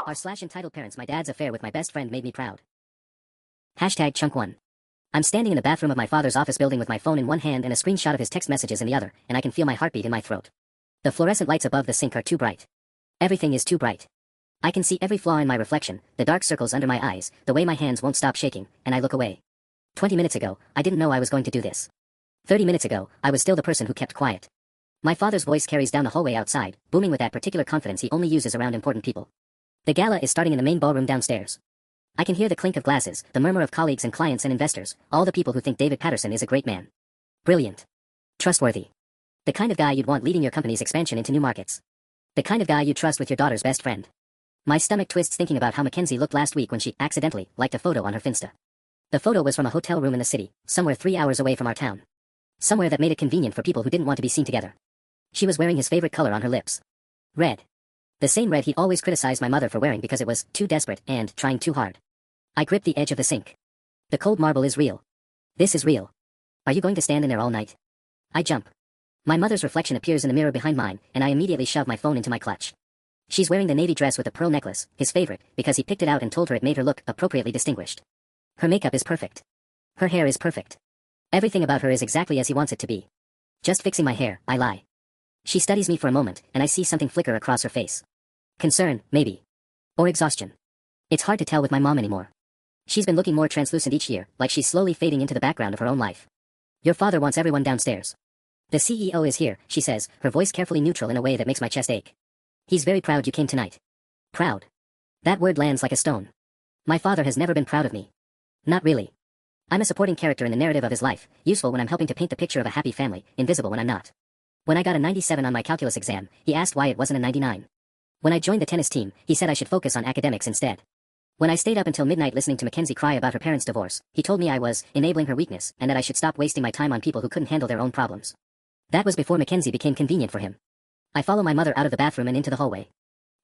r/entitled parents. My dad's affair with my best friend made me proud. Hashtag chunk 1. I'm standing in the bathroom of my father's office building with my phone in one hand and a screenshot of his text messages in the other, and I can feel my heartbeat in my throat. The fluorescent lights above the sink are too bright. Everything is too bright. I can see every flaw in my reflection, the dark circles under my eyes, the way my hands won't stop shaking, and I look away. 20 minutes ago, I didn't know I was going to do this. 30 minutes ago, I was still the person who kept quiet. My father's voice carries down the hallway outside, booming with that particular confidence he only uses around important people. The gala is starting in the main ballroom downstairs. I can hear the clink of glasses, the murmur of colleagues and clients and investors, all the people who think David Patterson is a great man. Brilliant. Trustworthy. The kind of guy you'd want leading your company's expansion into new markets. The kind of guy you trust with your daughter's best friend. My stomach twists thinking about how Mackenzie looked last week when she accidentally liked a photo on her Finsta. The photo was from a hotel room in the city, somewhere 3 hours away from our town. Somewhere that made it convenient for people who didn't want to be seen together. She was wearing his favorite color on her lips. Red. The same red he'd always criticized my mother for wearing because it was too desperate and trying too hard. I grip the edge of the sink. The cold marble is real. This is real. Are you going to stand in there all night? I jump. My mother's reflection appears in the mirror behind mine, and I immediately shove my phone into my clutch. She's wearing the navy dress with the pearl necklace, his favorite, because he picked it out and told her it made her look appropriately distinguished. Her makeup is perfect. Her hair is perfect. Everything about her is exactly as he wants it to be. Just fixing my hair, I lie. She studies me for a moment, and I see something flicker across her face. Concern, maybe. Or exhaustion. It's hard to tell with my mom anymore. She's been looking more translucent each year, like she's slowly fading into the background of her own life. Your father wants everyone downstairs. The CEO is here, she says, her voice carefully neutral in a way that makes my chest ache. He's very proud you came tonight. Proud. That word lands like a stone. My father has never been proud of me. Not really. I'm a supporting character in the narrative of his life, useful when I'm helping to paint the picture of a happy family, invisible when I'm not. When I got a 97 on my calculus exam, he asked why it wasn't a 99. When I joined the tennis team, he said I should focus on academics instead. When I stayed up until midnight listening to Mackenzie cry about her parents' divorce, he told me I was enabling her weakness and that I should stop wasting my time on people who couldn't handle their own problems. That was before Mackenzie became convenient for him. I follow my mother out of the bathroom and into the hallway.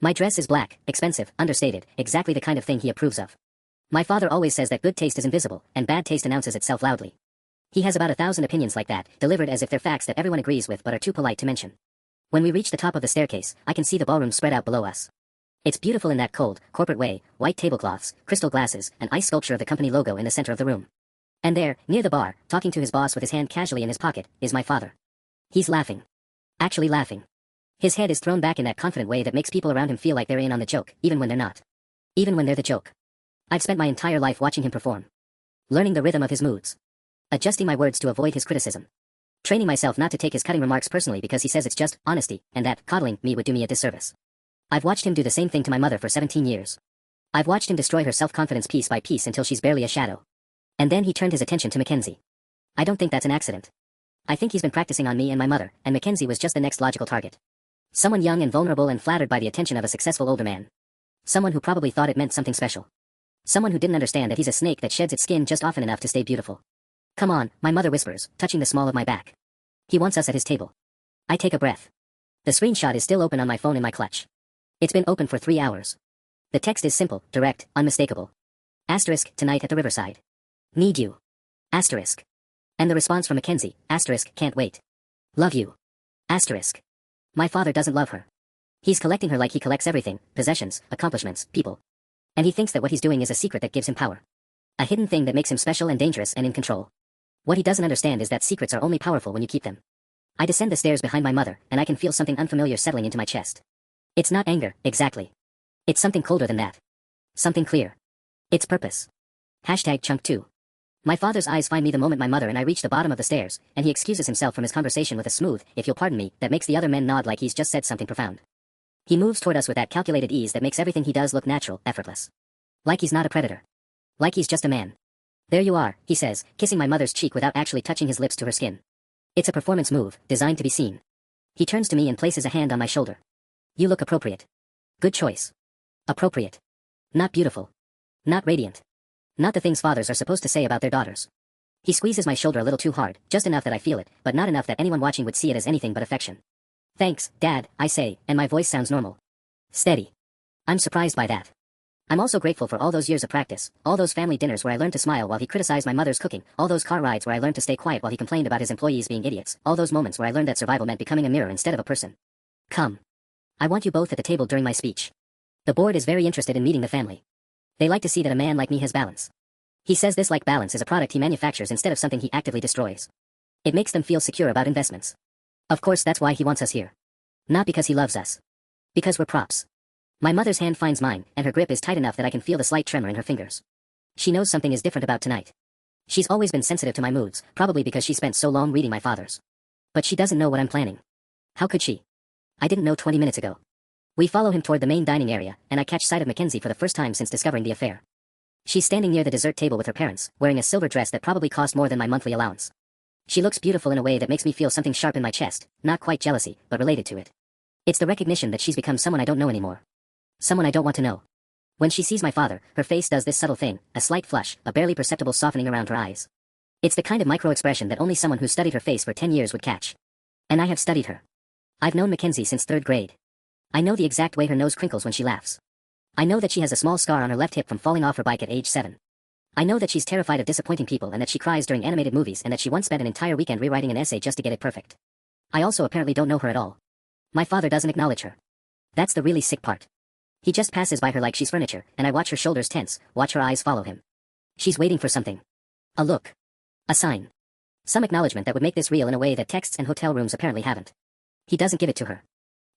My dress is black, expensive, understated, exactly the kind of thing he approves of. My father always says that good taste is invisible, and bad taste announces itself loudly. He has about 1,000 opinions like that, delivered as if they're facts that everyone agrees with but are too polite to mention. When we reach the top of the staircase, I can see the ballroom spread out below us. It's beautiful in that cold, corporate way, white tablecloths, crystal glasses, and ice sculpture of the company logo in the center of the room. And there, near the bar, talking to his boss with his hand casually in his pocket, is my father. He's laughing. Actually laughing. His head is thrown back in that confident way that makes people around him feel like they're in on the joke, even when they're not. Even when they're the joke. I've spent my entire life watching him perform. Learning the rhythm of his moods. Adjusting my words to avoid his criticism. Training myself not to take his cutting remarks personally because he says it's just honesty, and that coddling me would do me a disservice. I've watched him do the same thing to my mother for 17 years. I've watched him destroy her self-confidence piece by piece until she's barely a shadow. And then he turned his attention to Mackenzie. I don't think that's an accident. I think he's been practicing on me and my mother, and Mackenzie was just the next logical target. Someone young and vulnerable and flattered by the attention of a successful older man. Someone who probably thought it meant something special. Someone who didn't understand that he's a snake that sheds its skin just often enough to stay beautiful. Come on, my mother whispers, touching the small of my back. He wants us at his table. I take a breath. The screenshot is still open on my phone in my clutch. It's been open for 3 hours. The text is simple, direct, unmistakable. Asterisk, tonight at the riverside. Need you. Asterisk. And the response from Mackenzie, asterisk, can't wait. Love you. Asterisk. My father doesn't love her. He's collecting her like he collects everything, possessions, accomplishments, people. And he thinks that what he's doing is a secret that gives him power. A hidden thing that makes him special and dangerous and in control. What he doesn't understand is that secrets are only powerful when you keep them. I descend the stairs behind my mother, and I can feel something unfamiliar settling into my chest. It's not anger, exactly. It's something colder than that. Something clear. It's purpose. Hashtag chunk 2. My father's eyes find me the moment my mother and I reach the bottom of the stairs, and he excuses himself from his conversation with a smooth, if you'll pardon me, that makes the other men nod like he's just said something profound. He moves toward us with that calculated ease that makes everything he does look natural, effortless. Like he's not a predator. Like he's just a man. There you are, he says, kissing my mother's cheek without actually touching his lips to her skin. It's a performance move, designed to be seen. He turns to me and places a hand on my shoulder. You look appropriate. Good choice. Appropriate. Not beautiful. Not radiant. Not the things fathers are supposed to say about their daughters. He squeezes my shoulder a little too hard, just enough that I feel it, but not enough that anyone watching would see it as anything but affection. Thanks, Dad, I say, and my voice sounds normal. Steady. I'm surprised by that. I'm also grateful for all those years of practice, all those family dinners where I learned to smile while he criticized my mother's cooking, all those car rides where I learned to stay quiet while he complained about his employees being idiots, all those moments where I learned that survival meant becoming a mirror instead of a person. Come. I want you both at the table during my speech. The board is very interested in meeting the family. They like to see that a man like me has balance. He says this like balance is a product he manufactures instead of something he actively destroys. It makes them feel secure about investments. Of course that's why he wants us here. Not because he loves us. Because we're props. My mother's hand finds mine, and her grip is tight enough that I can feel the slight tremor in her fingers. She knows something is different about tonight. She's always been sensitive to my moods, probably because she spent so long reading my father's. But she doesn't know what I'm planning. How could she? I didn't know 20 minutes ago. We follow him toward the main dining area, and I catch sight of Mackenzie for the first time since discovering the affair. She's standing near the dessert table with her parents, wearing a silver dress that probably cost more than my monthly allowance. She looks beautiful in a way that makes me feel something sharp in my chest, not quite jealousy, but related to it. It's the recognition that she's become someone I don't know anymore. Someone I don't want to know. When she sees my father, her face does this subtle thing, a slight flush, a barely perceptible softening around her eyes. It's the kind of micro-expression that only someone who studied her face for 10 years would catch. And I have studied her. I've known Mackenzie since 3rd grade. I know the exact way her nose crinkles when she laughs. I know that she has a small scar on her left hip from falling off her bike at age 7. I know that she's terrified of disappointing people and that she cries during animated movies and that she once spent an entire weekend rewriting an essay just to get it perfect. I also apparently don't know her at all. My father doesn't acknowledge her. That's the really sick part. He just passes by her like she's furniture, and I watch her shoulders tense, watch her eyes follow him. She's waiting for something. A look. A sign. Some acknowledgement that would make this real in a way that texts and hotel rooms apparently haven't. He doesn't give it to her.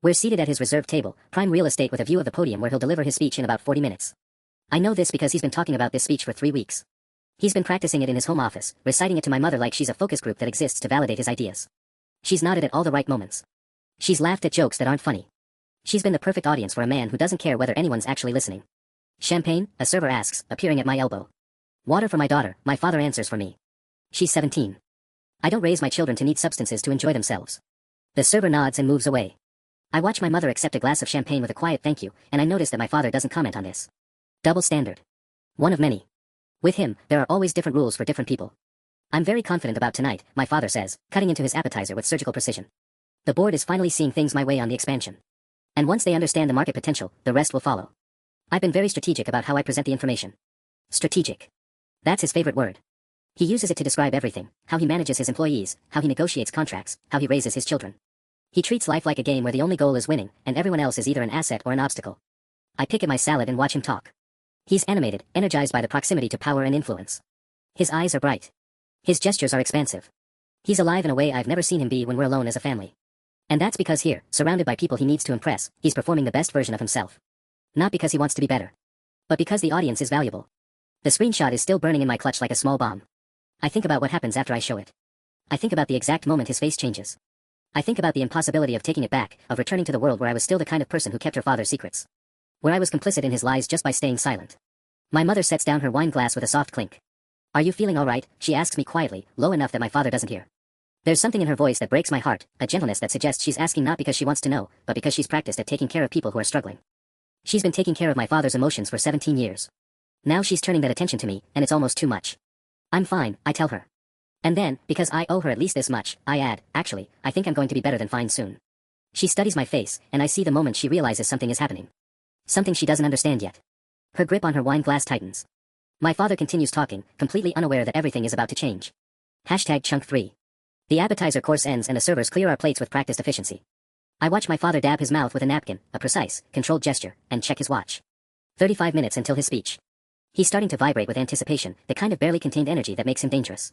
We're seated at his reserved table, prime real estate with a view of the podium where he'll deliver his speech in about 40 minutes. I know this because he's been talking about this speech for 3 weeks. He's been practicing it in his home office, reciting it to my mother like she's a focus group that exists to validate his ideas. She's nodded at all the right moments. She's laughed at jokes that aren't funny. She's been the perfect audience for a man who doesn't care whether anyone's actually listening. Champagne? A server asks, appearing at my elbow. Water for my daughter, my father answers for me. She's 17. I don't raise my children to need substances to enjoy themselves. The server nods and moves away. I watch my mother accept a glass of champagne with a quiet thank you, and I notice that my father doesn't comment on this. Double standard. One of many. With him, there are always different rules for different people. I'm very confident about tonight, my father says, cutting into his appetizer with surgical precision. The board is finally seeing things my way on the expansion. And once they understand the market potential, the rest will follow. I've been very strategic about how I present the information. Strategic. That's his favorite word. He uses it to describe everything, how he manages his employees, how he negotiates contracts, how he raises his children. He treats life like a game where the only goal is winning, and everyone else is either an asset or an obstacle. I pick at my salad and watch him talk. He's animated, energized by the proximity to power and influence. His eyes are bright. His gestures are expansive. He's alive in a way I've never seen him be when we're alone as a family. And that's because here, surrounded by people he needs to impress, he's performing the best version of himself. Not because he wants to be better. But because the audience is valuable. The screenshot is still burning in my clutch like a small bomb. I think about what happens after I show it. I think about the exact moment his face changes. I think about the impossibility of taking it back, of returning to the world where I was still the kind of person who kept her father's secrets. Where I was complicit in his lies just by staying silent. My mother sets down her wine glass with a soft clink. Are you feeling all right? She asks me quietly, low enough that my father doesn't hear. There's something in her voice that breaks my heart, a gentleness that suggests she's asking not because she wants to know, but because she's practiced at taking care of people who are struggling. She's been taking care of my father's emotions for 17 years. Now she's turning that attention to me, and it's almost too much. I'm fine, I tell her. And then, because I owe her at least this much, I add, actually, I think I'm going to be better than fine soon. She studies my face, and I see the moment she realizes something is happening. Something she doesn't understand yet. Her grip on her wine glass tightens. My father continues talking, completely unaware that everything is about to change. Hashtag chunk 3. The appetizer course ends and the servers clear our plates with practiced efficiency. I watch my father dab his mouth with a napkin, a precise, controlled gesture, and check his watch. 35 minutes until his speech. He's starting to vibrate with anticipation, the kind of barely contained energy that makes him dangerous.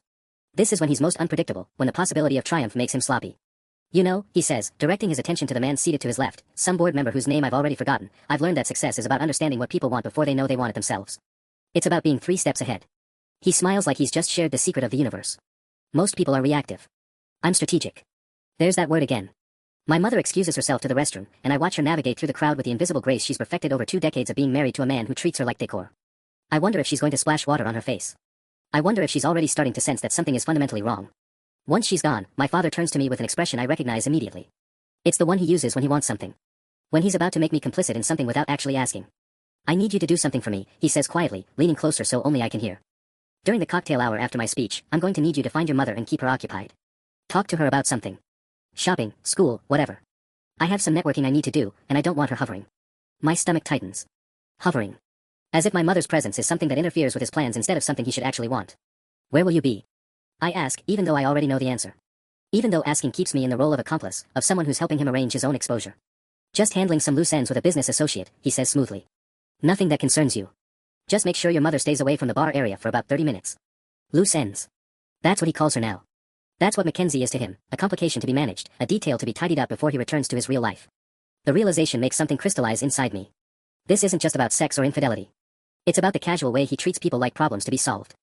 This is when he's most unpredictable, when the possibility of triumph makes him sloppy. You know, he says, directing his attention to the man seated to his left, some board member whose name I've already forgotten, I've learned that success is about understanding what people want before they know they want it themselves. It's about being 3 steps ahead. He smiles like he's just shared the secret of the universe. Most people are reactive. I'm strategic. There's that word again. My mother excuses herself to the restroom, and I watch her navigate through the crowd with the invisible grace she's perfected over 2 decades of being married to a man who treats her like decor. I wonder if she's going to splash water on her face. I wonder if she's already starting to sense that something is fundamentally wrong. Once she's gone, my father turns to me with an expression I recognize immediately. It's the one he uses when he wants something. When he's about to make me complicit in something without actually asking. I need you to do something for me, he says quietly, leaning closer so only I can hear. During the cocktail hour after my speech, I'm going to need you to find your mother and keep her occupied. Talk to her about something. Shopping, school, whatever. I have some networking I need to do, and I don't want her hovering. My stomach tightens. Hovering. As if my mother's presence is something that interferes with his plans instead of something he should actually want. Where will you be? I ask, even though I already know the answer. Even though asking keeps me in the role of accomplice, of someone who's helping him arrange his own exposure. Just handling some loose ends with a business associate, he says smoothly. Nothing that concerns you. Just make sure your mother stays away from the bar area for about 30 minutes. Loose ends. That's what he calls her now. That's what Mackenzie is to him, a complication to be managed, a detail to be tidied up before he returns to his real life. The realization makes something crystallize inside me. This isn't just about sex or infidelity. It's about the casual way he treats people like problems to be solved.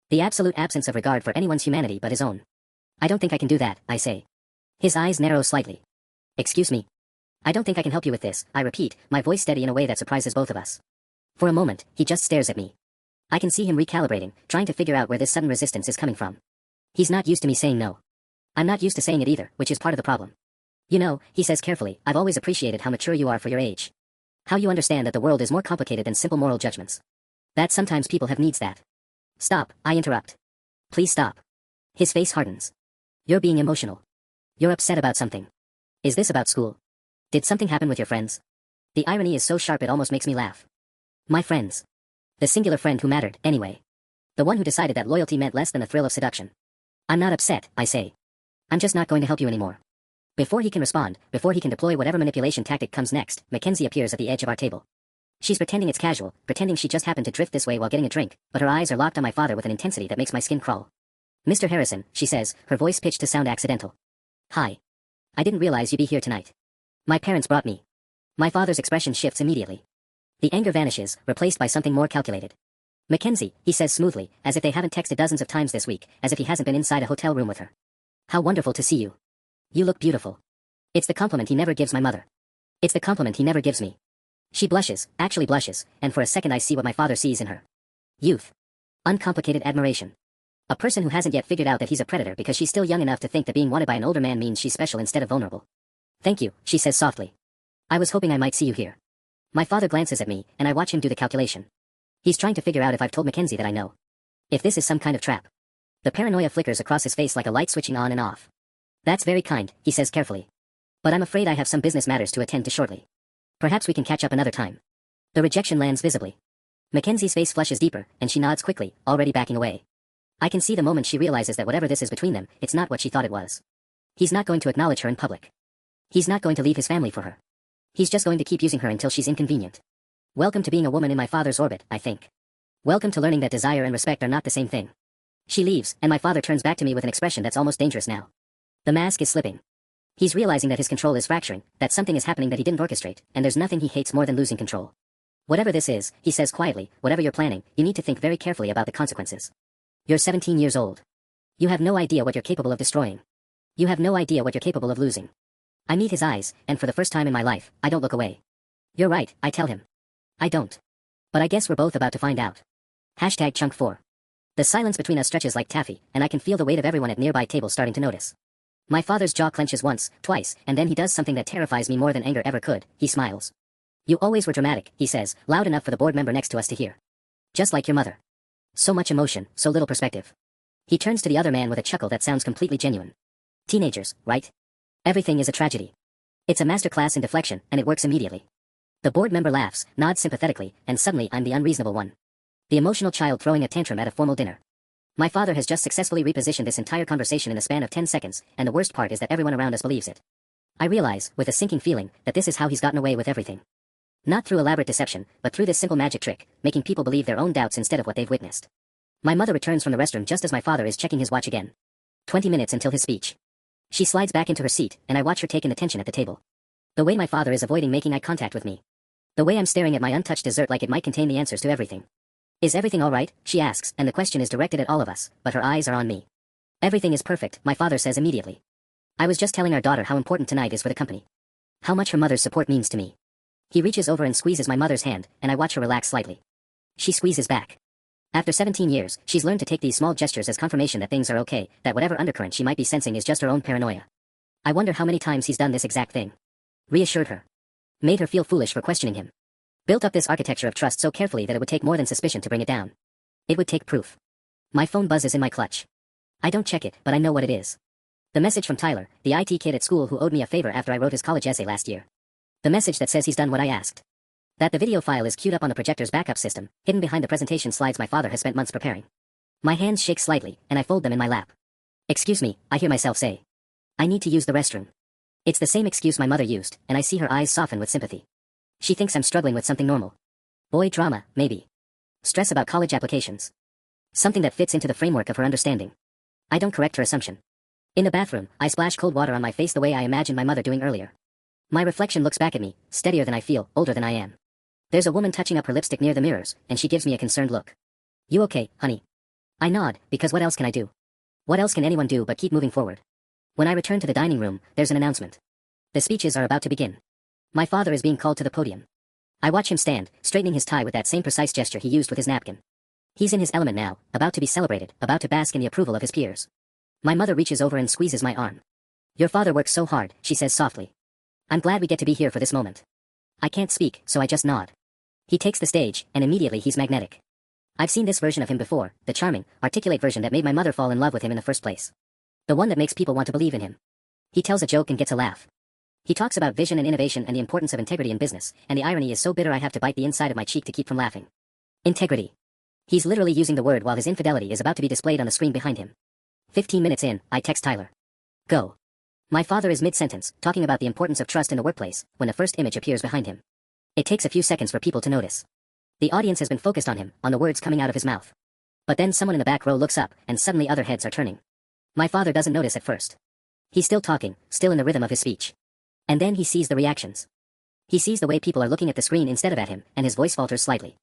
The absolute absence of regard for anyone's humanity but his own. I don't think I can do that, I say. His eyes narrow slightly. Excuse me. I don't think I can help you with this, I repeat, my voice steady in a way that surprises both of us. For a moment, he just stares at me. I can see him recalibrating, trying to figure out where this sudden resistance is coming from. He's not used to me saying no. I'm not used to saying it either, which is part of the problem. You know, he says carefully, I've always appreciated how mature you are for your age. How you understand that the world is more complicated than simple moral judgments. That sometimes people have needs that. Stop, I interrupt. Please stop. His face hardens. You're being emotional. You're upset about something. Is this about school? Did something happen with your friends? The irony is so sharp it almost makes me laugh. My friends. The singular friend who mattered, anyway. The one who decided that loyalty meant less than the thrill of seduction. I'm not upset, I say. I'm just not going to help you anymore. Before he can respond, before he can deploy whatever manipulation tactic comes next, Mackenzie appears at the edge of our table. She's pretending it's casual, pretending she just happened to drift this way while getting a drink, but her eyes are locked on my father with an intensity that makes my skin crawl. Mr. Harrison, she says, her voice pitched to sound accidental. Hi. I didn't realize you'd be here tonight. My parents brought me. My father's expression shifts immediately. The anger vanishes, replaced by something more calculated. Mackenzie, he says smoothly, as if they haven't texted dozens of times this week, as if he hasn't been inside a hotel room with her. How wonderful to see you. You look beautiful. It's the compliment he never gives my mother. It's the compliment he never gives me. She blushes, actually blushes, and for a second I see what my father sees in her. Youth. Uncomplicated admiration. A person who hasn't yet figured out that he's a predator because she's still young enough to think that being wanted by an older man means she's special instead of vulnerable. Thank you, she says softly. I was hoping I might see you here. My father glances at me, and I watch him do the calculation. He's trying to figure out if I've told Mackenzie that I know. If this is some kind of trap. The paranoia flickers across his face like a light switching on and off. That's very kind, he says carefully. But I'm afraid I have some business matters to attend to shortly. Perhaps we can catch up another time. The rejection lands visibly. Mackenzie's face flushes deeper, and she nods quickly, already backing away. I can see the moment she realizes that whatever this is between them, it's not what she thought it was. He's not going to acknowledge her in public. He's not going to leave his family for her. He's just going to keep using her until she's inconvenient. Welcome to being a woman in my father's orbit, I think. Welcome to learning that desire and respect are not the same thing. She leaves, and my father turns back to me with an expression that's almost dangerous now. The mask is slipping. He's realizing that his control is fracturing, that something is happening that he didn't orchestrate, and there's nothing he hates more than losing control. Whatever this is, he says quietly, whatever you're planning, you need to think very carefully about the consequences. You're 17 years old. You have no idea what you're capable of destroying. You have no idea what you're capable of losing. I meet his eyes, and for the first time in my life, I don't look away. You're right, I tell him. I don't. But I guess we're both about to find out. Hashtag chunk 4. The silence between us stretches like taffy, and I can feel the weight of everyone at nearby tables starting to notice. My father's jaw clenches once, twice, and then he does something that terrifies me more than anger ever could. He smiles. You always were dramatic, he says, loud enough for the board member next to us to hear. Just like your mother. So much emotion, so little perspective. He turns to the other man with a chuckle that sounds completely genuine. Teenagers, right? Everything is a tragedy. It's a masterclass in deflection, and it works immediately. The board member laughs, nods sympathetically, and suddenly I'm the unreasonable one. The emotional child throwing a tantrum at a formal dinner. My father has just successfully repositioned this entire conversation in the span of 10 seconds, and the worst part is that everyone around us believes it. I realize, with a sinking feeling, that this is how he's gotten away with everything. Not through elaborate deception, but through this simple magic trick, making people believe their own doubts instead of what they've witnessed. My mother returns from the restroom just as my father is checking his watch again. 20 minutes until his speech. She slides back into her seat, and I watch her take in attention at the table. The way my father is avoiding making eye contact with me. The way I'm staring at my untouched dessert like it might contain the answers to everything. Is everything all right? She asks, and the question is directed at all of us, but her eyes are on me. Everything is perfect, my father says immediately. I was just telling our daughter how important tonight is for the company. How much her mother's support means to me. He reaches over and squeezes my mother's hand, and I watch her relax slightly. She squeezes back. After 17 years, she's learned to take these small gestures as confirmation that things are okay, that whatever undercurrent she might be sensing is just her own paranoia. I wonder how many times he's done this exact thing. Reassured her. Made her feel foolish for questioning him. Built up this architecture of trust so carefully that it would take more than suspicion to bring it down. It would take proof. My phone buzzes in my clutch. I don't check it, but I know what it is. The message from Tyler, the IT kid at school who owed me a favor after I wrote his college essay last year. The message that says he's done what I asked. That the video file is queued up on the projector's backup system, hidden behind the presentation slides my father has spent months preparing. My hands shake slightly, and I fold them in my lap. Excuse me, I hear myself say. I need to use the restroom. It's the same excuse my mother used, and I see her eyes soften with sympathy. She thinks I'm struggling with something normal. Boy drama, maybe. Stress about college applications. Something that fits into the framework of her understanding. I don't correct her assumption. In the bathroom, I splash cold water on my face the way I imagined my mother doing earlier. My reflection looks back at me, steadier than I feel, older than I am. There's a woman touching up her lipstick near the mirrors, and she gives me a concerned look. You okay, honey? I nod, because what else can I do? What else can anyone do but keep moving forward? When I return to the dining room, there's an announcement. The speeches are about to begin. My father is being called to the podium. I watch him stand, straightening his tie with that same precise gesture he used with his napkin. He's in his element now, about to be celebrated, about to bask in the approval of his peers. My mother reaches over and squeezes my arm. Your father works so hard, she says softly. I'm glad we get to be here for this moment. I can't speak, so I just nod. He takes the stage, and immediately he's magnetic. I've seen this version of him before, the charming, articulate version that made my mother fall in love with him in the first place. The one that makes people want to believe in him. He tells a joke and gets a laugh. He talks about vision and innovation and the importance of integrity in business, and the irony is so bitter I have to bite the inside of my cheek to keep from laughing. Integrity. He's literally using the word while his infidelity is about to be displayed on the screen behind him. 15 minutes in, I text Tyler. Go. My father is mid-sentence, talking about the importance of trust in the workplace, when the first image appears behind him. It takes a few seconds for people to notice. The audience has been focused on him, on the words coming out of his mouth. But then someone in the back row looks up, and suddenly other heads are turning. My father doesn't notice at first. He's still talking, still in the rhythm of his speech. And then he sees the reactions. He sees the way people are looking at the screen instead of at him, and his voice falters slightly.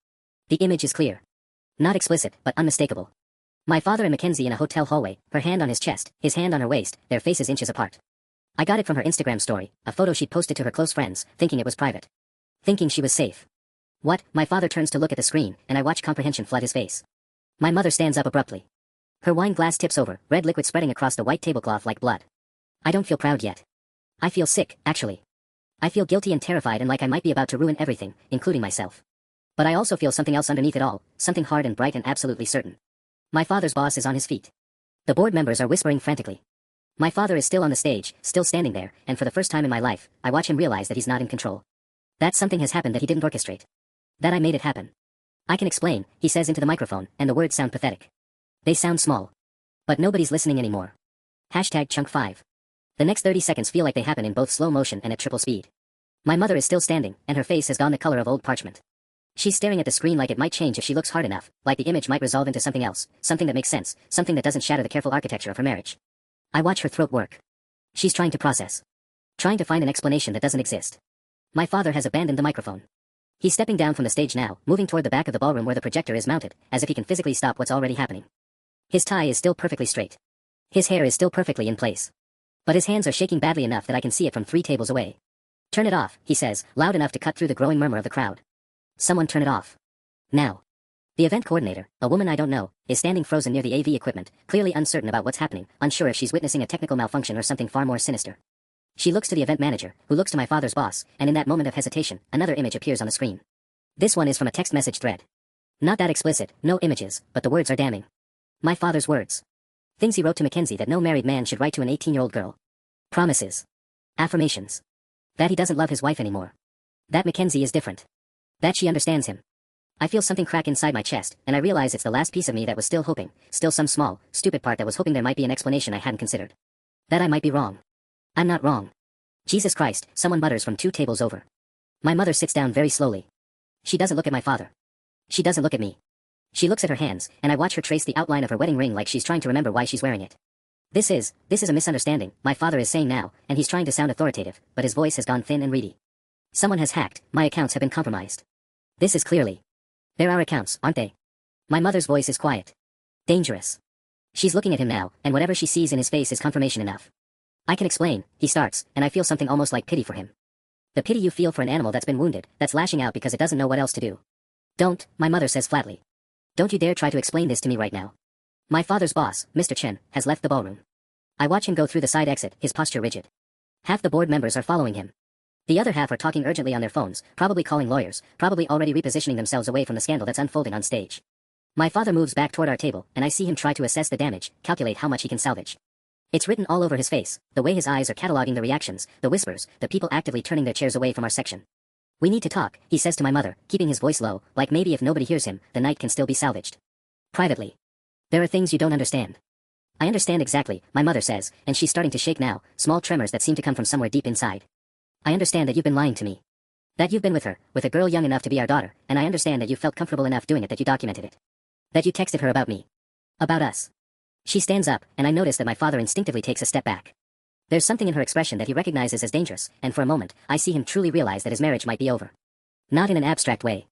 The image is clear. Not explicit, but unmistakable. My father and Mackenzie in a hotel hallway, her hand on his chest, his hand on her waist, their faces inches apart. I got it from her Instagram story, a photo she'd posted to her close friends, thinking it was private. Thinking she was safe. What? My father turns to look at the screen, and I watch comprehension flood his face. My mother stands up abruptly. Her wine glass tips over, red liquid spreading across the white tablecloth like blood. I don't feel proud yet. I feel sick, actually. I feel guilty and terrified and like I might be about to ruin everything, including myself. But I also feel something else underneath it all, something hard and bright and absolutely certain. My father's boss is on his feet. The board members are whispering frantically. My father is still on the stage, still standing there, and for the first time in my life, I watch him realize that he's not in control. That something has happened that he didn't orchestrate. That I made it happen. I can explain, he says into the microphone, and the words sound pathetic. They sound small. But nobody's listening anymore. #Chunk5. The next 30 seconds feel like they happen in both slow motion and at triple speed. My mother is still standing, and her face has gone the color of old parchment. She's staring at the screen like it might change if she looks hard enough, like the image might resolve into something else, something that makes sense, something that doesn't shatter the careful architecture of her marriage. I watch her throat work. She's trying to process. Trying to find an explanation that doesn't exist. My father has abandoned the microphone. He's stepping down from the stage now, moving toward the back of the ballroom where the projector is mounted, as if he can physically stop what's already happening. His tie is still perfectly straight. His hair is still perfectly in place. But his hands are shaking badly enough that I can see it from 3 tables away. Turn it off, he says, loud enough to cut through the growing murmur of the crowd. Someone turn it off. Now. The event coordinator, a woman I don't know, is standing frozen near the AV equipment, clearly uncertain about what's happening, unsure if she's witnessing a technical malfunction or something far more sinister. She looks to the event manager, who looks to my father's boss, and in that moment of hesitation, another image appears on the screen. This one is from a text message thread. Not that explicit, no images, but the words are damning. My father's words. Things he wrote to Mackenzie that no married man should write to an 18-year-old girl. Promises. Affirmations. That he doesn't love his wife anymore. That Mackenzie is different. That she understands him. I feel something crack inside my chest, and I realize it's the last piece of me that was still hoping, still some small, stupid part that was hoping there might be an explanation I hadn't considered. That I might be wrong. I'm not wrong. Jesus Christ, someone mutters from 2 tables over. My mother sits down very slowly. She doesn't look at my father. She doesn't look at me. She looks at her hands, and I watch her trace the outline of her wedding ring like she's trying to remember why she's wearing it. This is a misunderstanding, my father is saying now, and he's trying to sound authoritative, but his voice has gone thin and reedy. Someone has hacked, my accounts have been compromised. This is clearly. They're our accounts, aren't they? My mother's voice is quiet. Dangerous. She's looking at him now, and whatever she sees in his face is confirmation enough. I can explain, he starts, and I feel something almost like pity for him. The pity you feel for an animal that's been wounded, that's lashing out because it doesn't know what else to do. Don't, my mother says flatly. Don't you dare try to explain this to me right now. My father's boss, Mr. Chen, has left the ballroom. I watch him go through the side exit, his posture rigid. Half the board members are following him. The other half are talking urgently on their phones, probably calling lawyers, probably already repositioning themselves away from the scandal that's unfolding on stage. My father moves back toward our table, and I see him try to assess the damage, calculate how much he can salvage. It's written all over his face, the way his eyes are cataloging the reactions, the whispers, the people actively turning their chairs away from our section. We need to talk, he says to my mother, keeping his voice low, like maybe if nobody hears him, the night can still be salvaged. Privately. There are things you don't understand. I understand exactly, my mother says, and she's starting to shake now, small tremors that seem to come from somewhere deep inside. I understand that you've been lying to me. That you've been with her, with a girl young enough to be our daughter, and I understand that you felt comfortable enough doing it that you documented it. That you texted her about me. About us. She stands up, and I notice that my father instinctively takes a step back. There's something in her expression that he recognizes as dangerous, and for a moment, I see him truly realize that his marriage might be over. Not in an abstract way.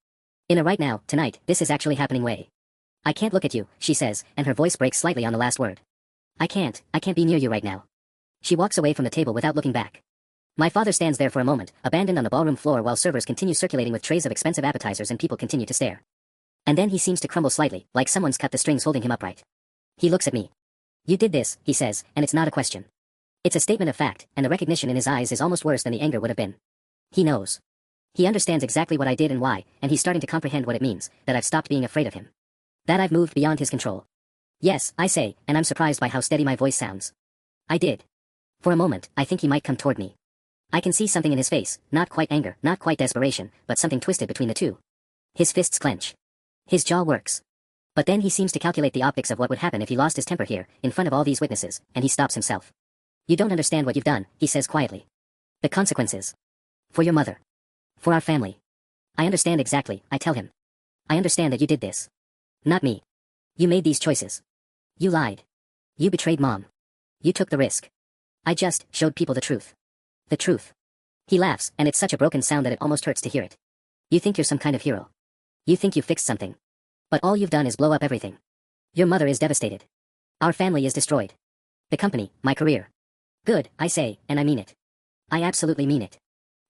In a right now, tonight, this is actually happening way. I can't look at you, she says, and her voice breaks slightly on the last word. I can't be near you right now. She walks away from the table without looking back. My father stands there for a moment, abandoned on the ballroom floor while servers continue circulating with trays of expensive appetizers and people continue to stare. And then he seems to crumble slightly, like someone's cut the strings holding him upright. He looks at me. You did this, he says, and it's not a question. It's a statement of fact, and the recognition in his eyes is almost worse than the anger would have been. He knows. He understands exactly what I did and why, and he's starting to comprehend what it means, that I've stopped being afraid of him. That I've moved beyond his control. Yes, I say, and I'm surprised by how steady my voice sounds. I did. For a moment, I think he might come toward me. I can see something in his face, not quite anger, not quite desperation, but something twisted between the two. His fists clench. His jaw works. But then he seems to calculate the optics of what would happen if he lost his temper here, in front of all these witnesses, and he stops himself. You don't understand what you've done, he says quietly. The consequences. For your mother. For our family. I understand exactly, I tell him. I understand that you did this. Not me. You made these choices. You lied. You betrayed Mom. You took the risk. I just showed people the truth. The truth. He laughs, and it's such a broken sound that it almost hurts to hear it. You think you're some kind of hero. You think you fixed something. But all you've done is blow up everything. Your mother is devastated. Our family is destroyed. The company, my career. Good, I say, and I mean it. I absolutely mean it.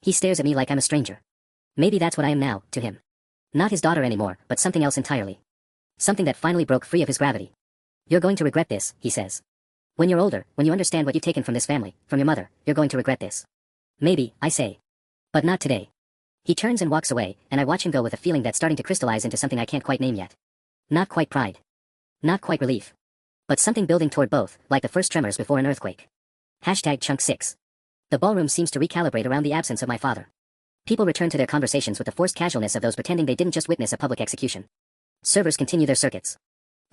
He stares at me like I'm a stranger. Maybe that's what I am now, to him. Not his daughter anymore, but something else entirely. Something that finally broke free of his gravity. You're going to regret this, he says. When you're older, when you understand what you've taken from this family, from your mother, you're going to regret this. Maybe, I say. But not today. He turns and walks away, and I watch him go with a feeling that's starting to crystallize into something I can't quite name yet. Not quite pride. Not quite relief. But something building toward both, like the first tremors before an earthquake. Chunk 6. The ballroom seems to recalibrate around the absence of my father. People return to their conversations with the forced casualness of those pretending they didn't just witness a public execution. Servers continue their circuits.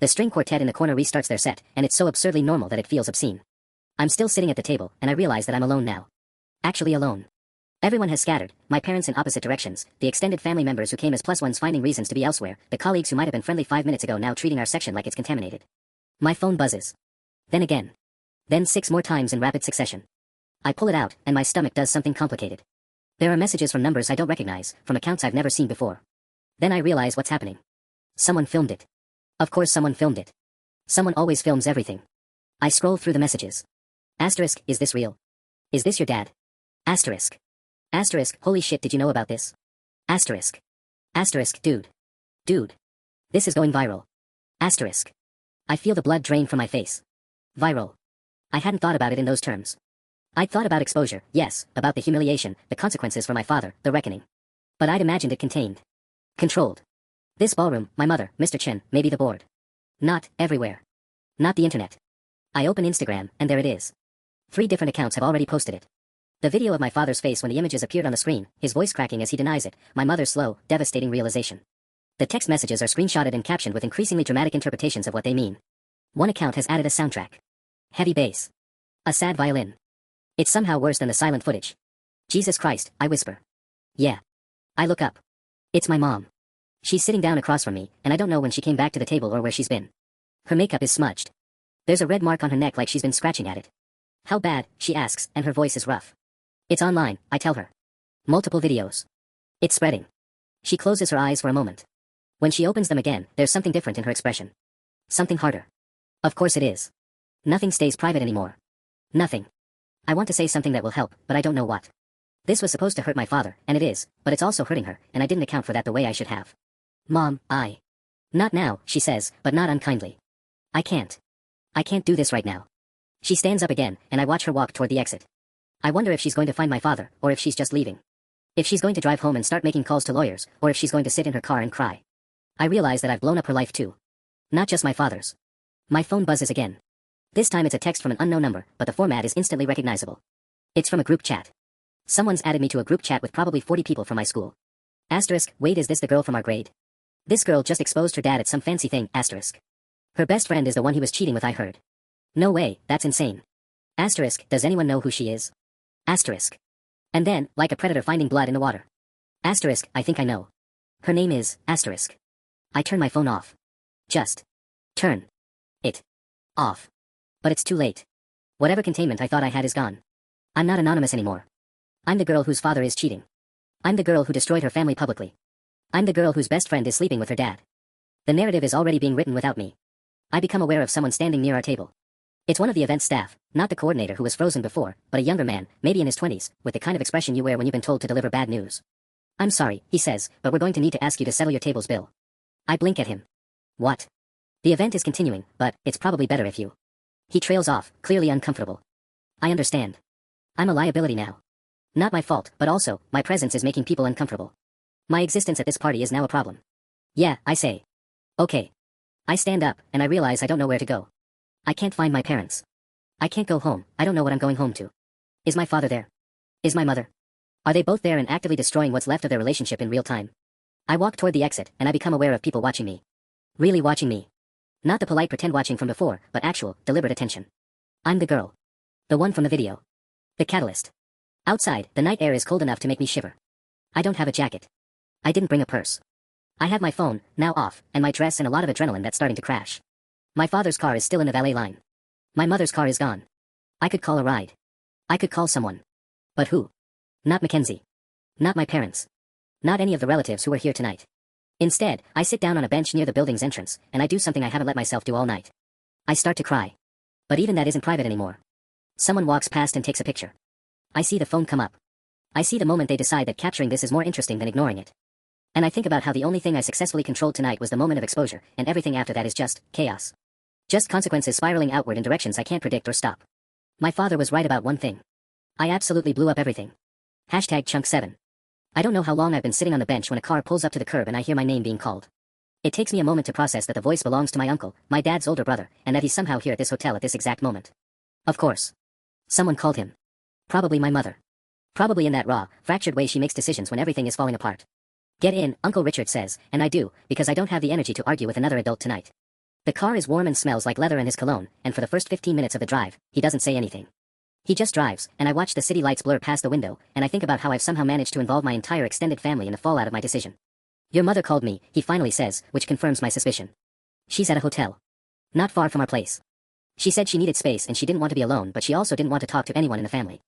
The string quartet in the corner restarts their set, and it's so absurdly normal that it feels obscene. I'm still sitting at the table, and I realize that I'm alone now. Actually alone. Everyone has scattered, my parents in opposite directions, the extended family members who came as plus ones finding reasons to be elsewhere, the colleagues who might have been friendly 5 minutes ago now treating our section like it's contaminated. My phone buzzes. Then again. Then 6 more times in rapid succession. I pull it out, and my stomach does something complicated. There are messages from numbers I don't recognize, from accounts I've never seen before. Then I realize what's happening. Someone filmed it. Of course someone filmed it. Someone always films everything. I scroll through the messages. Asterisk, is this real? Is this your dad? Asterisk. Asterisk, holy shit, did you know about this? Asterisk. Asterisk, dude. Dude. This is going viral. Asterisk. I feel the blood drain from my face. Viral. I hadn't thought about it in those terms. I'd thought about exposure, yes, about the humiliation, the consequences for my father, the reckoning. But I'd imagined it contained. Controlled. This ballroom, my mother, Mr. Chen, maybe the board. Not everywhere. Not the internet. I open Instagram, and there it is. 3 different accounts have already posted it. The video of my father's face when the images appeared on the screen, his voice cracking as he denies it, my mother's slow, devastating realization. The text messages are screenshotted and captioned with increasingly dramatic interpretations of what they mean. One account has added a soundtrack. Heavy bass. A sad violin. It's somehow worse than the silent footage. Jesus Christ, I whisper. Yeah. I look up. It's my mom. She's sitting down across from me, and I don't know when she came back to the table or where she's been. Her makeup is smudged. There's a red mark on her neck like she's been scratching at it. How bad, she asks, and her voice is rough. It's online, I tell her. Multiple videos. It's spreading. She closes her eyes for a moment. When she opens them again, there's something different in her expression. Something harder. Of course it is. Nothing stays private anymore. Nothing. I want to say something that will help, but I don't know what. This was supposed to hurt my father, and it is, but it's also hurting her, and I didn't account for that the way I should have. Mom, Not now, she says, but not unkindly. I can't do this right now. She stands up again, and I watch her walk toward the exit. I wonder if she's going to find my father, or if she's just leaving. If she's going to drive home and start making calls to lawyers, or if she's going to sit in her car and cry. I realize that I've blown up her life too. Not just my father's. My phone buzzes again. This time it's a text from an unknown number, but the format is instantly recognizable. It's from a group chat. Someone's added me to a group chat with probably 40 people from my school. Asterisk, wait, is this the girl from our grade? This girl just exposed her dad at some fancy thing, asterisk. Her best friend is the one he was cheating with, I heard. No way, that's insane. Asterisk, does anyone know who she is? Asterisk. And then, like a predator finding blood in the water. Asterisk, I think I know. Her name is, asterisk. I turn my phone off. Just. Turn. It. Off. But it's too late. Whatever containment I thought I had is gone. I'm not anonymous anymore. I'm the girl whose father is cheating. I'm the girl who destroyed her family publicly. I'm the girl whose best friend is sleeping with her dad. The narrative is already being written without me. I become aware of someone standing near our table. It's one of the event's staff, not the coordinator who was frozen before, but a younger man, maybe in his 20s, with the kind of expression you wear when you've been told to deliver bad news. I'm sorry, he says, but we're going to need to ask you to settle your table's bill. I blink at him. What? The event is continuing, but it's probably better if you. He trails off, clearly uncomfortable. I understand. I'm a liability now. Not my fault, but also, my presence is making people uncomfortable. My existence at this party is now a problem. Yeah, I say. Okay. I stand up, and I realize I don't know where to go. I can't find my parents. I can't go home, I don't know what I'm going home to. Is my father there? Is my mother? Are they both there and actively destroying what's left of their relationship in real time? I walk toward the exit, and I become aware of people watching me. Really watching me. Not the polite pretend watching from before, but actual, deliberate attention. I'm the girl. The one from the video. The catalyst. Outside, the night air is cold enough to make me shiver. I don't have a jacket. I didn't bring a purse. I have my phone, now off, and my dress and a lot of adrenaline that's starting to crash. My father's car is still in the valet line. My mother's car is gone. I could call a ride. I could call someone. But who? Not Mackenzie. Not my parents. Not any of the relatives who are here tonight. Instead, I sit down on a bench near the building's entrance, and I do something I haven't let myself do all night. I start to cry. But even that isn't private anymore. Someone walks past and takes a picture. I see the phone come up. I see the moment they decide that capturing this is more interesting than ignoring it. And I think about how the only thing I successfully controlled tonight was the moment of exposure, and everything after that is just chaos. Just consequences spiraling outward in directions I can't predict or stop. My father was right about one thing. I absolutely blew up everything. Hashtag chunk 7. I don't know how long I've been sitting on the bench when a car pulls up to the curb and I hear my name being called. It takes me a moment to process that the voice belongs to my uncle, my dad's older brother, and that he's somehow here at this hotel at this exact moment. Of course. Someone called him. Probably my mother. Probably in that raw, fractured way she makes decisions when everything is falling apart. Get in, Uncle Richard says, and I do, because I don't have the energy to argue with another adult tonight. The car is warm and smells like leather and his cologne, and for the first 15 minutes of the drive, he doesn't say anything. He just drives, and I watch the city lights blur past the window, and I think about how I've somehow managed to involve my entire extended family in the fallout of my decision. Your mother called me, he finally says, which confirms my suspicion. She's at a hotel. Not far from our place. She said she needed space and she didn't want to be alone, but she also didn't want to talk to anyone in the family.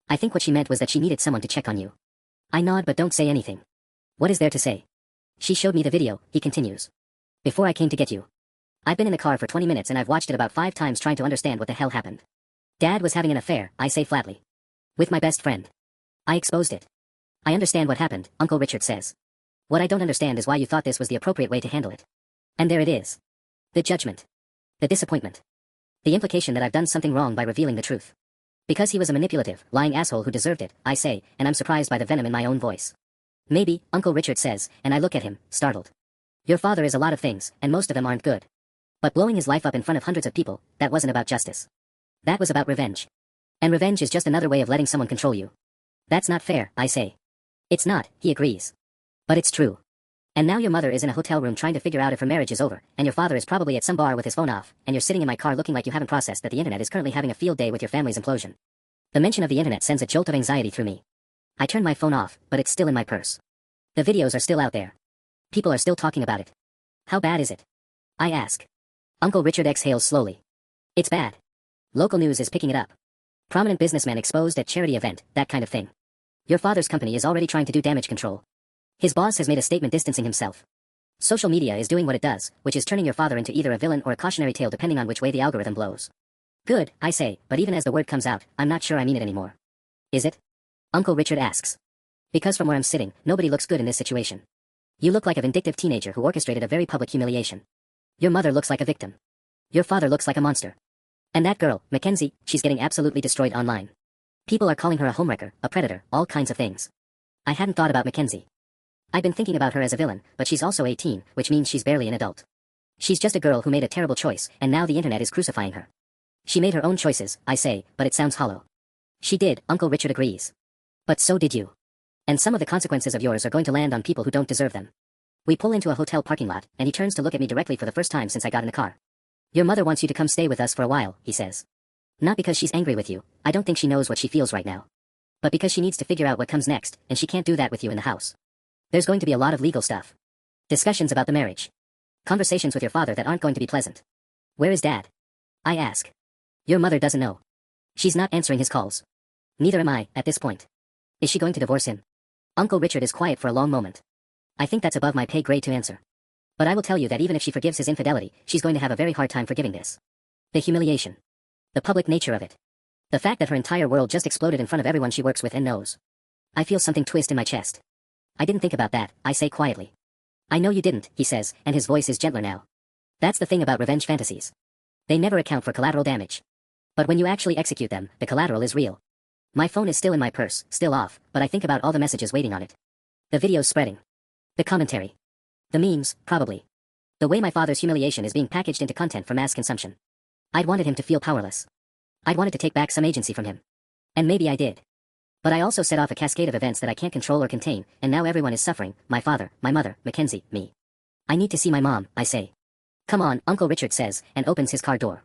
I think what she meant was that she needed someone to check on you. I nod but don't say anything. What is there to say? She showed me the video, he continues. Before I came to get you. I've been in the car for 20 minutes and I've watched it about 5 times trying to understand what the hell happened. Dad was having an affair, I say flatly. With my best friend. I exposed it. I understand what happened, Uncle Richard says. What I don't understand is why you thought this was the appropriate way to handle it. And there it is. The judgment. The disappointment. The implication that I've done something wrong by revealing the truth. Because he was a manipulative, lying asshole who deserved it, I say, and I'm surprised by the venom in my own voice. Maybe, Uncle Richard says, and I look at him, startled. Your father is a lot of things, and most of them aren't good. But blowing his life up in front of hundreds of people, that wasn't about justice. That was about revenge. And revenge is just another way of letting someone control you. That's not fair, I say. It's not, he agrees. But it's true. And now your mother is in a hotel room trying to figure out if her marriage is over, and your father is probably at some bar with his phone off, and you're sitting in my car looking like you haven't processed that the internet is currently having a field day with your family's implosion. The mention of the internet sends a jolt of anxiety through me. I turn my phone off, but it's still in my purse. The videos are still out there. People are still talking about it. How bad is it? I ask. Uncle Richard exhales slowly. It's bad. Local news is picking it up. Prominent businessman exposed at charity event, that kind of thing. Your father's company is already trying to do damage control. His boss has made a statement distancing himself. Social media is doing what it does, which is turning your father into either a villain or a cautionary tale depending on which way the algorithm blows. Good, I say, but even as the word comes out, I'm not sure I mean it anymore. Is it? Uncle Richard asks. Because from where I'm sitting, nobody looks good in this situation. You look like a vindictive teenager who orchestrated a very public humiliation. Your mother looks like a victim. Your father looks like a monster. And that girl, Mackenzie, she's getting absolutely destroyed online. People are calling her a homewrecker, a predator, all kinds of things. I hadn't thought about Mackenzie. I've been thinking about her as a villain, but she's also 18, which means she's barely an adult. She's just a girl who made a terrible choice, and now the internet is crucifying her. She made her own choices, I say, but it sounds hollow. She did, Uncle Richard agrees. But so did you. And some of the consequences of yours are going to land on people who don't deserve them. We pull into a hotel parking lot, and he turns to look at me directly for the first time since I got in the car. Your mother wants you to come stay with us for a while, he says. Not because she's angry with you, I don't think she knows what she feels right now. But because she needs to figure out what comes next, and she can't do that with you in the house. There's going to be a lot of legal stuff. Discussions about the marriage. Conversations with your father that aren't going to be pleasant. Where is Dad? I ask. Your mother doesn't know. She's not answering his calls. Neither am I, at this point. Is she going to divorce him? Uncle Richard is quiet for a long moment. I think that's above my pay grade to answer. But I will tell you that even if she forgives his infidelity, she's going to have a very hard time forgiving this. The humiliation. The public nature of it. The fact that her entire world just exploded in front of everyone she works with and knows. I feel something twist in my chest. I didn't think about that, I say quietly. I know you didn't, he says, and his voice is gentler now. That's the thing about revenge fantasies. They never account for collateral damage. But when you actually execute them, the collateral is real. My phone is still in my purse, still off, but I think about all the messages waiting on it. The videos spreading. The commentary. The memes, probably. The way my father's humiliation is being packaged into content for mass consumption. I'd wanted him to feel powerless. I'd wanted to take back some agency from him. And maybe I did. But I also set off a cascade of events that I can't control or contain, and now everyone is suffering, my father, my mother, Mackenzie, me. I need to see my mom, I say. Come on, Uncle Richard says, and opens his car door.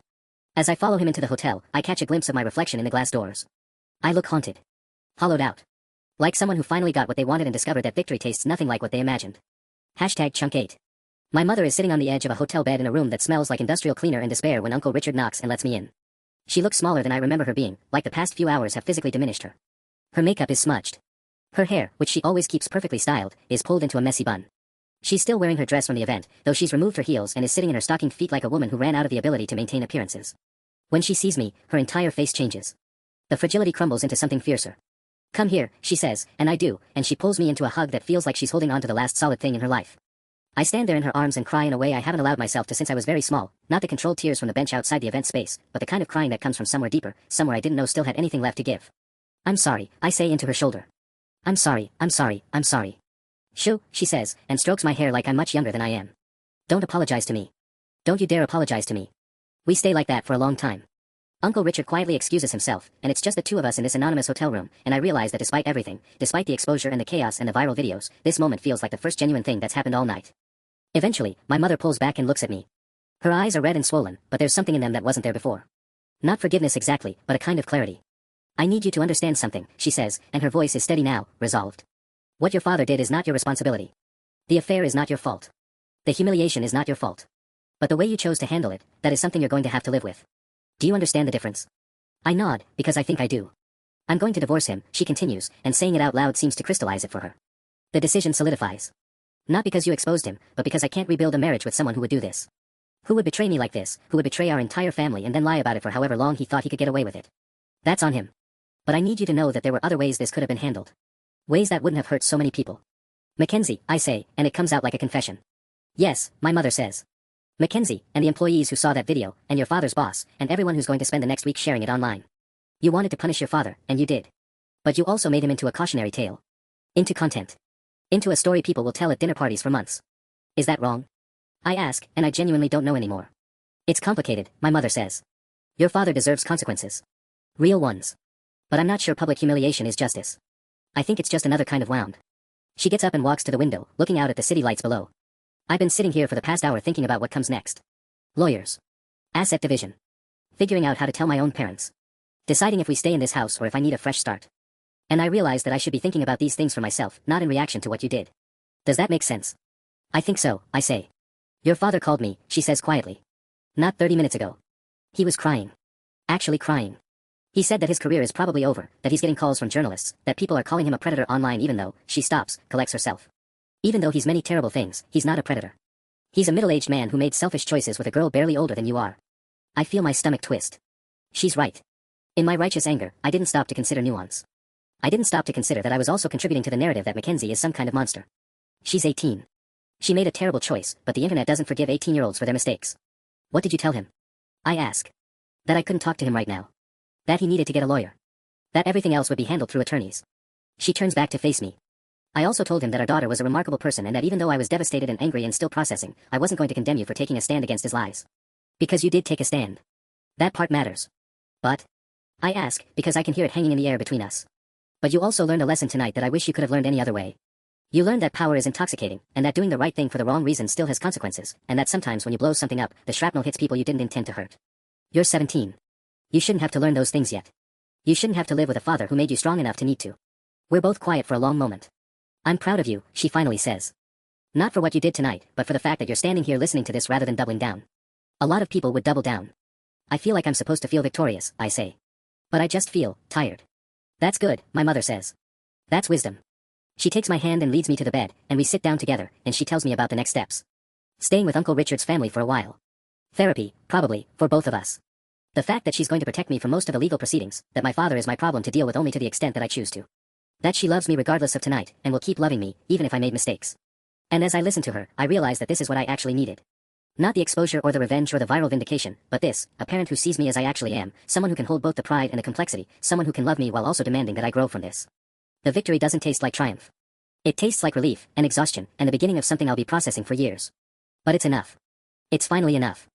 As I follow him into the hotel, I catch a glimpse of my reflection in the glass doors. I look haunted. Hollowed out. Like someone who finally got what they wanted and discovered that victory tastes nothing like what they imagined. #Chunk8. My mother is sitting on the edge of a hotel bed in a room that smells like industrial cleaner in despair when Uncle Richard knocks and lets me in. She looks smaller than I remember her being, like the past few hours have physically diminished her. Her makeup is smudged. Her hair, which she always keeps perfectly styled, is pulled into a messy bun. She's still wearing her dress from the event, though she's removed her heels and is sitting in her stockinged feet like a woman who ran out of the ability to maintain appearances. When she sees me, her entire face changes. The fragility crumbles into something fiercer. Come here, she says, and I do, and she pulls me into a hug that feels like she's holding on to the last solid thing in her life. I stand there in her arms and cry in a way I haven't allowed myself to since I was very small, not the controlled tears from the bench outside the event space, but the kind of crying that comes from somewhere deeper, somewhere I didn't know still had anything left to give. I'm sorry, I say into her shoulder. I'm sorry, I'm sorry, I'm sorry. Shoo, she says, and strokes my hair like I'm much younger than I am. Don't apologize to me. Don't you dare apologize to me. We stay like that for a long time. Uncle Richard quietly excuses himself, and it's just the two of us in this anonymous hotel room, and I realize that despite everything, despite the exposure and the chaos and the viral videos, this moment feels like the first genuine thing that's happened all night. Eventually, my mother pulls back and looks at me. Her eyes are red and swollen, but there's something in them that wasn't there before. Not forgiveness exactly, but a kind of clarity. I need you to understand something, she says, and her voice is steady now, resolved. What your father did is not your responsibility. The affair is not your fault. The humiliation is not your fault. But the way you chose to handle it, that is something you're going to have to live with. Do you understand the difference? I nod, because I think I do. I'm going to divorce him, she continues, and saying it out loud seems to crystallize it for her. The decision solidifies. Not because you exposed him, but because I can't rebuild a marriage with someone who would do this. Who would betray me like this, who would betray our entire family and then lie about it for however long he thought he could get away with it. That's on him. But I need you to know that there were other ways this could have been handled. Ways that wouldn't have hurt so many people. Mackenzie, I say, and it comes out like a confession. Yes, my mother says. Mackenzie, and the employees who saw that video, and your father's boss, and everyone who's going to spend the next week sharing it online. You wanted to punish your father, and you did. But you also made him into a cautionary tale. Into content. Into a story people will tell at dinner parties for months. Is that wrong? I ask, and I genuinely don't know anymore. It's complicated, my mother says. Your father deserves consequences. Real ones. But I'm not sure public humiliation is justice. I think it's just another kind of wound. She gets up and walks to the window, looking out at the city lights below. I've been sitting here for the past hour thinking about what comes next. Lawyers. Asset division. Figuring out how to tell my own parents. Deciding if we stay in this house or if I need a fresh start. And I realize that I should be thinking about these things for myself, not in reaction to what you did. Does that make sense? I think so, I say. Your father called me, she says quietly. Not 30 minutes ago. He was crying. Actually crying. He said that his career is probably over, that he's getting calls from journalists, that people are calling him a predator online even though, she stops, collects herself. Even though he's many terrible things, he's not a predator. He's a middle-aged man who made selfish choices with a girl barely older than you are. I feel my stomach twist. She's right. In my righteous anger, I didn't stop to consider nuance. I didn't stop to consider that I was also contributing to the narrative that Mackenzie is some kind of monster. She's 18. She made a terrible choice, but the internet doesn't forgive 18-year-olds for their mistakes. What did you tell him? I ask. That I couldn't talk to him right now. That he needed to get a lawyer. That everything else would be handled through attorneys. She turns back to face me. I also told him that our daughter was a remarkable person and that even though I was devastated and angry and still processing, I wasn't going to condemn you for taking a stand against his lies. Because you did take a stand. That part matters. But? I ask, because I can hear it hanging in the air between us. But you also learned a lesson tonight that I wish you could have learned any other way. You learn that power is intoxicating, and that doing the right thing for the wrong reason still has consequences, and that sometimes when you blow something up, the shrapnel hits people you didn't intend to hurt. You're 17. You shouldn't have to learn those things yet. You shouldn't have to live with a father who made you strong enough to need to. We're both quiet for a long moment. I'm proud of you, she finally says. Not for what you did tonight, but for the fact that you're standing here listening to this rather than doubling down. A lot of people would double down. I feel like I'm supposed to feel victorious, I say. But I just feel tired. That's good, my mother says. That's wisdom. She takes my hand and leads me to the bed, and we sit down together, and she tells me about the next steps. Staying with Uncle Richard's family for a while. Therapy, probably, for both of us. The fact that she's going to protect me from most of the legal proceedings, that my father is my problem to deal with only to the extent that I choose to. That she loves me regardless of tonight, and will keep loving me, even if I made mistakes. And as I listen to her, I realize that this is what I actually needed. Not the exposure or the revenge or the viral vindication, but this, a parent who sees me as I actually am, someone who can hold both the pride and the complexity, someone who can love me while also demanding that I grow from this. The victory doesn't taste like triumph. It tastes like relief, and exhaustion, and the beginning of something I'll be processing for years. But it's enough. It's finally enough.